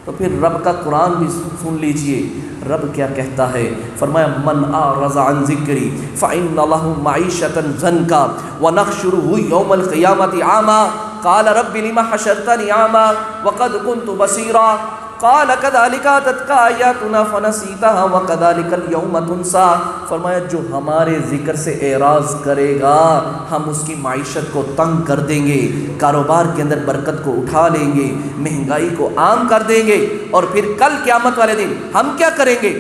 تو پھر رب کا قرآن بھی سن لیجئے، رب کیا کہتا ہے، فرمایا من اعرض عن ذکری فإن له معیشة ضنکا ونحشره یوم القیامة عاما قال رب لم حشرتنی عاما وقد كنت بصیرا قال كذلك اتتك آیاتنا فنسیتها وكذلك اليوم تنسى۔ فرمایا جو ہمارے ذکر سے اعراض کرے گا ہم اس کی معیشت کو تنگ کر دیں گے، کاروبار کے اندر برکت کو اٹھا لیں گے، مہنگائی کو عام کر دیں گے، اور پھر کل قیامت والے دن ہم کیا کریں گے؟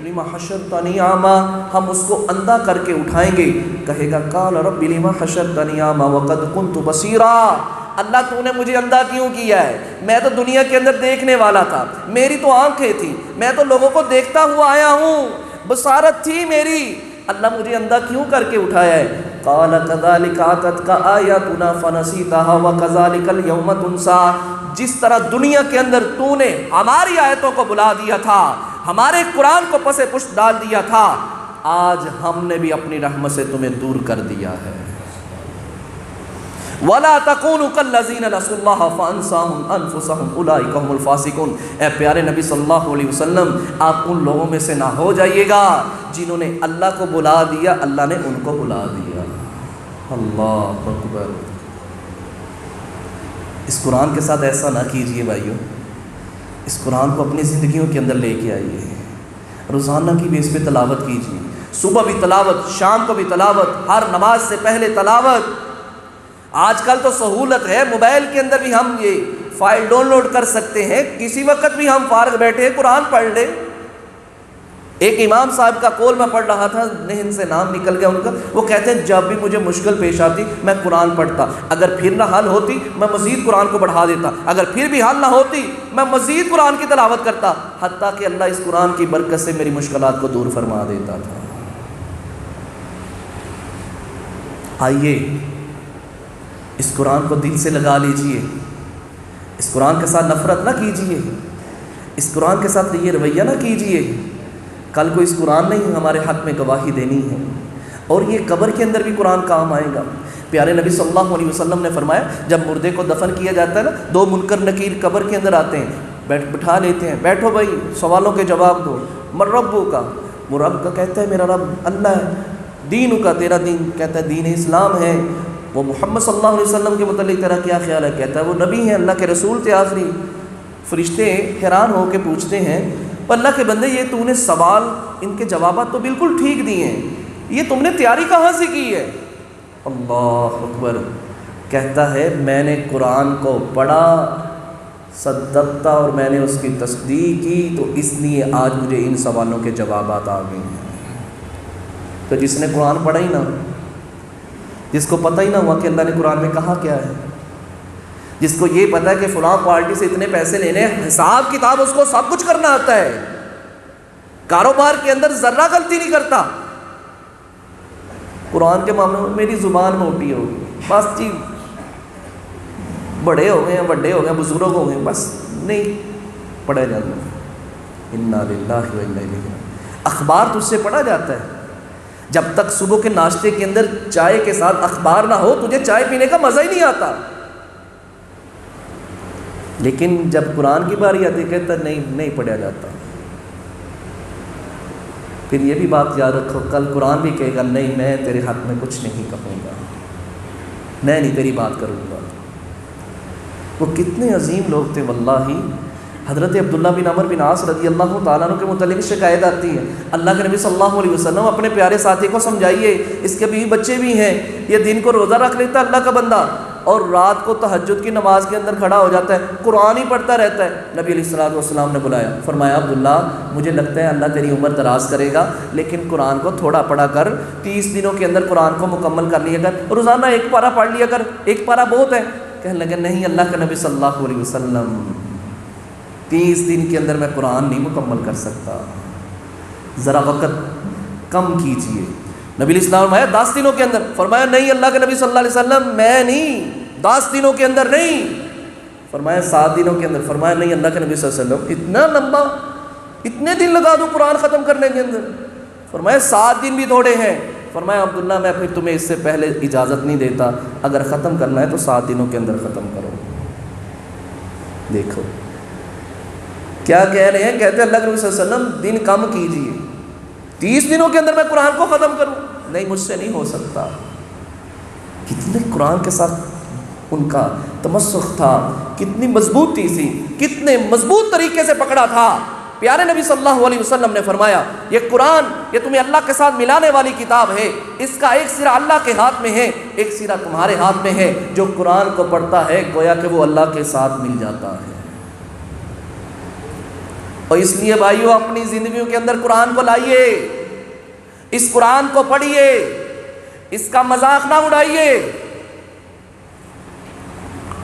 لم حشرتنی اعما، ہم اس کو اندھا کر کے اٹھائیں گے، کہے گا قال رب لم حشرتنی اعما وقد كنت بصیرا، اللہ تو نے مجھے اندھا کیوں کیا ہے؟ میں تو دنیا کے اندر دیکھنے والا تھا، میری تو آنکھیں تھی، میں تو لوگوں کو دیکھتا ہوا آیا ہوں، بصارت تھی میری، اللہ مجھے اندھا کیوں کر کے اٹھایا ہے؟ قال كذلك اتتك آیاتنا فنسیتها وكذلك اليوم تنسى، جس طرح دنیا کے اندر تو نے ہماری آیتوں کو بلا دیا تھا، ہمارے قرآن کو پس پشت ڈال دیا تھا، آج ہم نے بھی اپنی رحمت سے تمہیں دور کر دیا ہے۔ وَلَا تَكُونُوا كَالَّذِينَ نَسُوا اللَّهَ فَأَنسَاهُمْ أَنفُسَهُمْ أُولَٰئِكَ هُمُ الْفَاسِقُونَ۔ اے پیارے نبی صلی اللہ علیہ وسلم، آپ ان لوگوں میں سے نہ ہو جائیے گا جنہوں نے اللہ کو بلا دیا، اللہ نے ان کو بلا دیا۔ اللہ اکبر۔ اس قرآن کے ساتھ ایسا نہ کیجئے بھائیو، اس قرآن کو اپنی زندگیوں کے اندر لے کے آئیے، روزانہ کی بیس پہ تلاوت کیجئے، صبح بھی تلاوت، شام کو بھی تلاوت، ہر نماز سے پہلے تلاوت۔ آج کل تو سہولت ہے، موبائل کے اندر بھی ہم یہ فائل ڈاؤن لوڈ کر سکتے ہیں، کسی وقت بھی ہم فارغ بیٹھے قرآن پڑھ لیں۔ ایک امام صاحب کا قول میں پڑھ رہا تھا، ذہن سے نام نکل گیا ان کا، وہ کہتے ہیں جب بھی مجھے مشکل پیش آتی میں قرآن پڑھتا، اگر پھر نہ حل ہوتی میں مزید قرآن کو بڑھا دیتا، اگر پھر بھی حل نہ ہوتی میں مزید قرآن کی تلاوت کرتا، حتیٰ کہ اللہ اس قرآن کی برکت سے میری مشکلات کو دور فرما دیتا تھا۔ آئیے اس قرآن کو دل سے لگا لیجئے، اس قرآن کے ساتھ نفرت نہ کیجئے، اس قرآن کے ساتھ یہ رویہ نہ کیجئے۔ کل کو اس قرآن نے ہی ہمارے حق میں گواہی دینی ہے، اور یہ قبر کے اندر بھی قرآن کام آئے گا۔ پیارے نبی صلی اللہ علیہ وسلم نے فرمایا جب مردے کو دفن کیا جاتا ہے نا، دو منکر نکیر قبر کے اندر آتے ہیں، بٹھا لیتے ہیں، بیٹھو بھائی سوالوں کے جواب دو، من ربو کا، وہ رب کا کہتا ہے میرا رب اللہ ہے، دین کا تیرا دین، کہتا ہے دین اسلام ہے، وہ محمد صلی اللہ علیہ وسلم کے متعلق تیرا کیا خیال ہے؟ کہتا ہے وہ نبی ہیں، اللہ کے رسول تھے آخری۔ فرشتے حیران ہو کے پوچھتے ہیں اللہ کے بندے یہ تو نے سوال ان کے جوابات تو بالکل ٹھیک دیے ہیں، یہ تم نے تیاری کہاں سے کی ہے؟ اللہ اکبر۔ کہتا ہے میں نے قرآن کو پڑھا، صدقتا، اور میں نے اس کی تصدیق کی، تو اس لیے آج مجھے ان سوالوں کے جوابات آ گئے ہیں۔ تو جس نے قرآن پڑھا ہی نہ، جس کو پتہ ہی نہ ہوا کہ اللہ نے قرآن میں کہا کیا ہے، جس کو یہ پتہ ہے کہ فلاں پارٹی سے اتنے پیسے لینے، حساب کتاب اس کو سب کچھ کرنا آتا ہے، کاروبار کے اندر ذرہ غلطی نہیں کرتا، قرآن کے معاملے میں میری زبان میں الٹی ہوگی، بس جی بڑے ہو گئے ہیں، بڑے ہو گئے، بزرگ ہو گئے، بس نہیں پڑھا جاتا۔ انا للہ و انا الیہ راجعون۔ اخبار تجھ سے پڑھا جاتا ہے، جب تک صبح کے ناشتے کے اندر چائے کے ساتھ اخبار نہ ہو تجھے چائے پینے کا مزہ ہی نہیں آتا، لیکن جب قرآن کی باری آتی کہتا نہیں پڑھا جاتا۔ پھر یہ بھی بات یاد رکھو، کل قرآن بھی کہے گا نہیں میں تیرے حق میں کچھ نہیں کہوں گا، میں نہیں تیری بات کروں گا۔ وہ کتنے عظیم لوگ تھے واللہ۔ حضرت عبداللہ بن عمر بن عاص رضی اللہ تعالیٰ عنہ کے متعلق شکایت آتی ہے، اللہ کے نبی صلی اللہ علیہ وسلم اپنے پیارے ساتھی کو سمجھائیے، اس کے بیوی بچے بھی ہیں، یہ دن کو روزہ رکھ لیتا ہے اللہ کا بندہ، اور رات کو تہجد کی نماز کے اندر کھڑا ہو جاتا ہے، قرآن ہی پڑھتا رہتا ہے۔ نبی علیہ الصلوۃ والسلام نے بلایا، فرمایا عبداللہ مجھے لگتا ہے اللہ تیری عمر دراز کرے گا، لیکن قرآن کو تھوڑا پڑھا کر، 30 دنوں کے اندر قرآن کو مکمل کر لیا کر، روزانہ ایک پارہ پڑھ لیا کر، ایک پارہ بہت ہے۔ کہنے لگے نہیں اللہ کے نبی صلی اللہ علیہ وسلم 30 دن کے اندر میں قرآن نہیں مکمل کر سکتا، ذرا وقت کم کیجیے۔ نبی علیہ السلام فرمایا 10 دنوں کے اندر، فرمایا نہیں اللہ کے نبی صلی اللہ علیہ وسلم میں نہیں، 10 دنوں کے اندر نہیں، فرمایا 7 دنوں کے اندر، فرمایا نہیں اللہ کے نبی صلی اللہ علیہ وسلم اتنا لمبا، اتنے دن لگا دوں قرآن ختم کرنے کے اندر، فرمایا 7 دن بھی تھوڑے ہیں، فرمایا عبداللہ میں پھر تمہیں اس سے پہلے اجازت نہیں دیتا، اگر ختم کرنا ہے تو 7 دنوں کے اندر ختم کرو۔ دیکھو کیا کہہ رہے ہیں، کہتے ہیں اللہ کے نبی صلی اللہ علیہ وسلم دن کم کیجیے، 30 دنوں کے اندر میں قرآن کو ختم کروں، نہیں مجھ سے نہیں ہو سکتا۔ کتنے قرآن کے ساتھ ان کا تمسک تھا، کتنی مضبوطی تھی، کتنے مضبوط طریقے سے پکڑا تھا۔ پیارے نبی صلی اللہ علیہ وسلم نے فرمایا یہ قرآن یہ تمہیں اللہ کے ساتھ ملانے والی کتاب ہے، اس کا ایک سرا اللہ کے ہاتھ میں ہے، ایک سرا تمہارے ہاتھ میں ہے، جو قرآن کو پڑھتا ہے گویا کہ وہ اللہ کے ساتھ مل جاتا ہے۔ اور اس لیے بھائیو اپنی زندگیوں کے اندر قرآن کو لائیے، اس قرآن کو پڑھیے، اس کا مذاق نہ اڑائیے،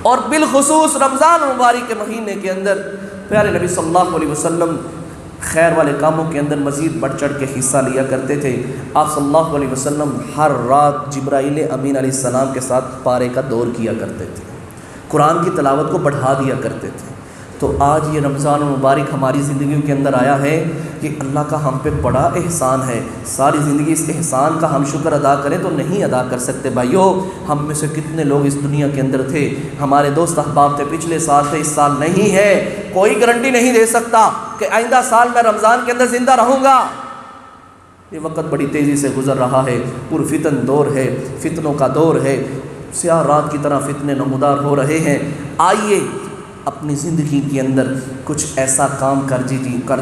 اور بالخصوص رمضان مبارک کے مہینے کے اندر پیارے نبی صلی اللہ علیہ وسلم خیر والے کاموں کے اندر مزید بڑھ چڑھ کے حصہ لیا کرتے تھے۔ آپ صلی اللہ علیہ وسلم ہر رات جبرائیل امین علیہ السلام کے ساتھ پارے کا دور کیا کرتے تھے، قرآن کی تلاوت کو بڑھا دیا کرتے تھے۔ تو آج یہ رمضان مبارک ہماری زندگیوں کے اندر آیا ہے کہ اللہ کا ہم پہ بڑا احسان ہے، ساری زندگی اس احسان کا ہم شکر ادا کریں تو نہیں ادا کر سکتے۔ بھائیو ہم میں سے کتنے لوگ اس دنیا کے اندر تھے، ہمارے دوست احباب تھے، پچھلے سال تھے، اس سال نہیں ہے، کوئی گارنٹی نہیں دے سکتا کہ آئندہ سال میں رمضان کے اندر زندہ رہوں گا۔ یہ وقت بڑی تیزی سے گزر رہا ہے، پرفتن دور ہے، فتنوں کا دور ہے، سیاہ رات کی طرح فتنے نمودار ہو رہے ہیں۔ آئیے اپنی زندگی کے اندر کچھ ایسا کام کر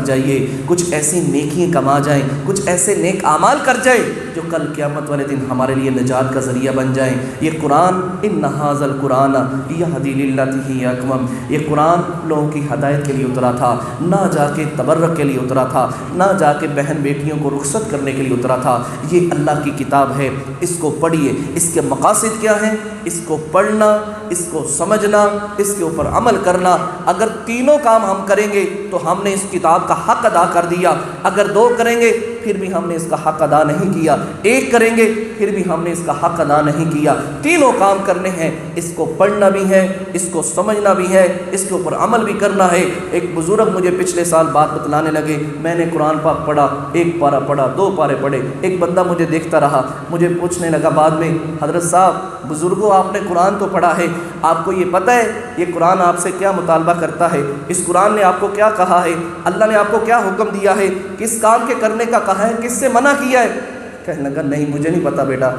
جائیے، کچھ ایسی نیکیاں کما جائیں، کچھ ایسے نیک اعمال کر جائیں جو کل قیامت والے دن ہمارے لیے نجات کا ذریعہ بن جائیں۔ یہ قرآن ان ھذا القرآن یہدی للتی ہی اقوم، یہ قرآن لوگوں کی ہدایت کے لیے اترا تھا، نہ جا کے تبرک کے لیے اترا تھا، نہ جا کے بہن بیٹیوں کو رخصت کرنے کے لیے اترا تھا۔ یہ اللہ کی کتاب ہے، اس کو پڑھیے۔ اس کے مقاصد کیا ہیں؟ اس کو پڑھنا، اس کو سمجھنا، اس کے اوپر عمل کرنا۔ اگر تینوں کام ہم کریں گے تو ہم نے اس کتاب کا حق ادا کر دیا، اگر 2 کریں گے پھر بھی ہم نے اس کا حق ادا نہیں کیا، 1 کریں گے پھر بھی ہم نے اس کا حق ادا نہیں کیا۔ تینوں کام کرنے ہیں، اس کو پڑھنا بھی ہے، اس کو سمجھنا بھی ہے، اس کے اوپر عمل بھی کرنا ہے۔ ایک بزرگ مجھے پچھلے سال بات بتلانے لگے، میں نے قرآن پاک پڑھا، 1 پارہ پڑھا، 2 پارے پڑھے، ایک بندہ مجھے دیکھتا رہا، مجھے پوچھنے لگا بعد میں، حضرت صاحب بزرگوں آپ نے قرآن تو پڑھا ہے، آپ کو یہ پتہ ہے یہ قرآن آپ سے کیا مطالبہ کرتا ہے؟ اس قرآن نے آپ کو کیا کہا ہے؟ اللہ نے آپ کو کیا حکم دیا ہے؟ کس کام کے کرنے کا کہا ہے؟ کس سے منع کیا ہے؟ کہنے لگا نہیں مجھے نہیں پتا بیٹا۔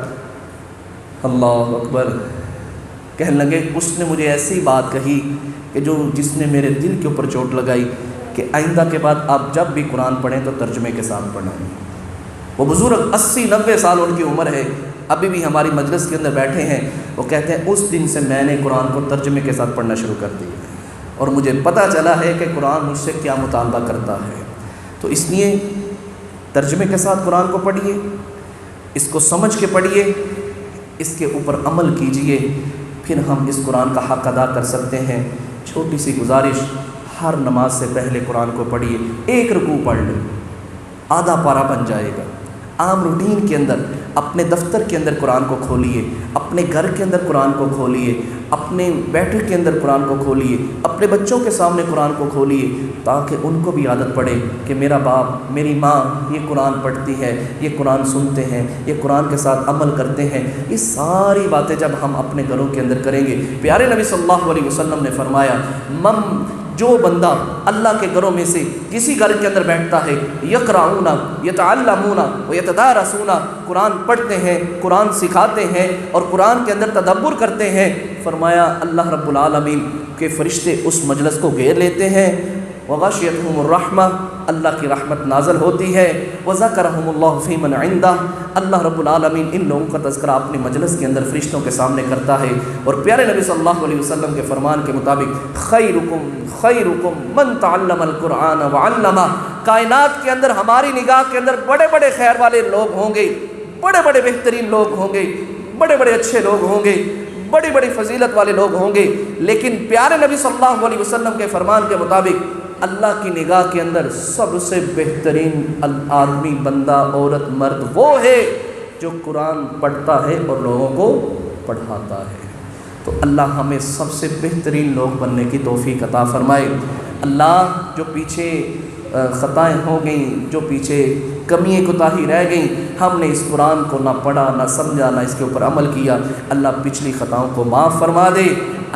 اللہ اکبر۔ کہنے لگے اس نے مجھے ایسی بات کہی کہ جس نے میرے دل کے اوپر چوٹ لگائی کہ آئندہ کے بعد آپ جب بھی قرآن پڑھیں تو ترجمے کے ساتھ پڑھیں۔ وہ بزرگ 80-90 سال ان کی عمر ہے، ابھی بھی ہماری مجلس کے اندر بیٹھے ہیں، وہ کہتے ہیں اس دن سے میں نے قرآن کو ترجمے کے ساتھ پڑھنا شروع کر دیا اور مجھے پتہ چلا ہے کہ قرآن مجھ سے کیا مطالبہ کرتا ہے۔ تو اس لیے ترجمے کے ساتھ قرآن کو پڑھیے، اس کو سمجھ کے پڑھیے، اس کے اوپر عمل کیجئے، پھر ہم اس قرآن کا حق ادا کر سکتے ہیں۔ چھوٹی سی گزارش، ہر نماز سے پہلے قرآن کو پڑھیے، ایک رکوع پڑھ لیں، آدھا پارہ بن جائے گا۔ عام روٹین کے اندر، اپنے دفتر کے اندر قرآن کو کھولیے، اپنے گھر کے اندر قرآن کو کھولیے، اپنے بیٹھک کے اندر قرآن کو کھولیے، اپنے بچوں کے سامنے قرآن کو کھولیے، تاکہ ان کو بھی عادت پڑے کہ میرا باپ، میری ماں یہ قرآن پڑھتی ہے، یہ قرآن سنتے ہیں، یہ قرآن کے ساتھ عمل کرتے ہیں۔ یہ ساری باتیں جب ہم اپنے گھروں کے اندر کریں گے، پیارے نبی صلی اللہ علیہ وسلم نے فرمایا، جو بندہ اللہ کے گھروں میں سے کسی گھر کے اندر بیٹھتا ہے، یقرؤون یتعلمون ویتدارسون، قرآن پڑھتے ہیں، قرآن سکھاتے ہیں اور قرآن کے اندر تدبر کرتے ہیں، فرمایا اللہ رب العالمین کے فرشتے اس مجلس کو گھیر لیتے ہیں، وغشیتہم الرحمہ، اللہ کی رحمت نازل ہوتی ہے، وذکرہم اللہ فی من عندہ، اللہ رب العالمین ان لوگوں کا تذکرہ اپنی مجلس کے اندر فرشتوں کے سامنے کرتا ہے۔ اور پیارے نبی صلی اللہ علیہ وسلم کے فرمان کے مطابق خیرکم خیرکم من تعلم القرآن وعلمہ، کائنات کے اندر ہماری نگاہ کے اندر بڑے بڑے خیر والے لوگ ہوں گے، بڑے بڑے بہترین لوگ ہوں گے، بڑے بڑے اچھے لوگ ہوں گے، بڑی بڑی فضیلت والے لوگ ہوں گے، لیکن پیارے نبی صلی اللہ علیہ وسلم کے فرمان کے مطابق اللہ کی نگاہ کے اندر سب سے بہترین آدمی، بندہ، عورت، مرد وہ ہے جو قرآن پڑھتا ہے اور لوگوں کو پڑھاتا ہے۔ تو اللہ ہمیں سب سے بہترین لوگ بننے کی توفیق عطا فرمائے۔ اللہ جو پیچھے خطائیں ہو گئیں، جو پیچھے کمیاں کوتاہی رہ گئیں، ہم نے اس قرآن کو نہ پڑھا، نہ سمجھا، نہ اس کے اوپر عمل کیا، اللہ پچھلی خطاؤں کو معاف فرما دے۔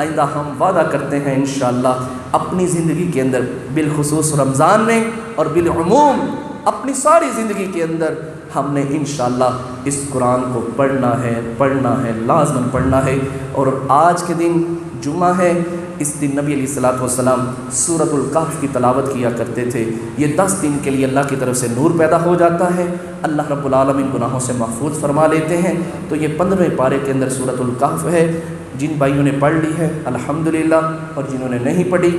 آئندہ ہم وعدہ کرتے ہیں انشاءاللہ اپنی زندگی کے اندر، بالخصوص رمضان میں اور بالعموم اپنی ساری زندگی کے اندر، ہم نے انشاءاللہ اس قرآن کو پڑھنا ہے، لازماً پڑھنا ہے۔ اور آج کے دن جمعہ ہے، اس دن نبی علیہ الصلوۃ والسلام سورۃ الکہف کی تلاوت کیا کرتے تھے۔ یہ 10 دن کے لیے اللہ کی طرف سے نور پیدا ہو جاتا ہے، اللہ رب العالمین گناہوں سے محفوظ فرما لیتے ہیں۔ تو یہ 15ویں پارے کے اندر سورۃ الکہف ہے۔ جن بھائیوں نے پڑھ لی ہے الحمدللہ، اور جنہوں نے نہیں پڑھی،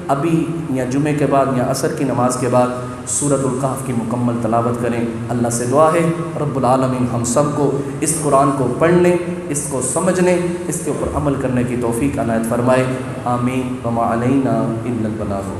ابھی یا جمعے کے بعد یا عصر کی نماز کے بعد سورۃ الکہف کی مکمل تلاوت کریں۔ اللہ سے دعا ہے رب العالمین ہم سب کو اس قرآن کو پڑھنے، اس کو سمجھنے، اس کے اوپر عمل کرنے کی توفیق عنایت فرمائے۔ آمین۔ وما علینا الا البلاغ۔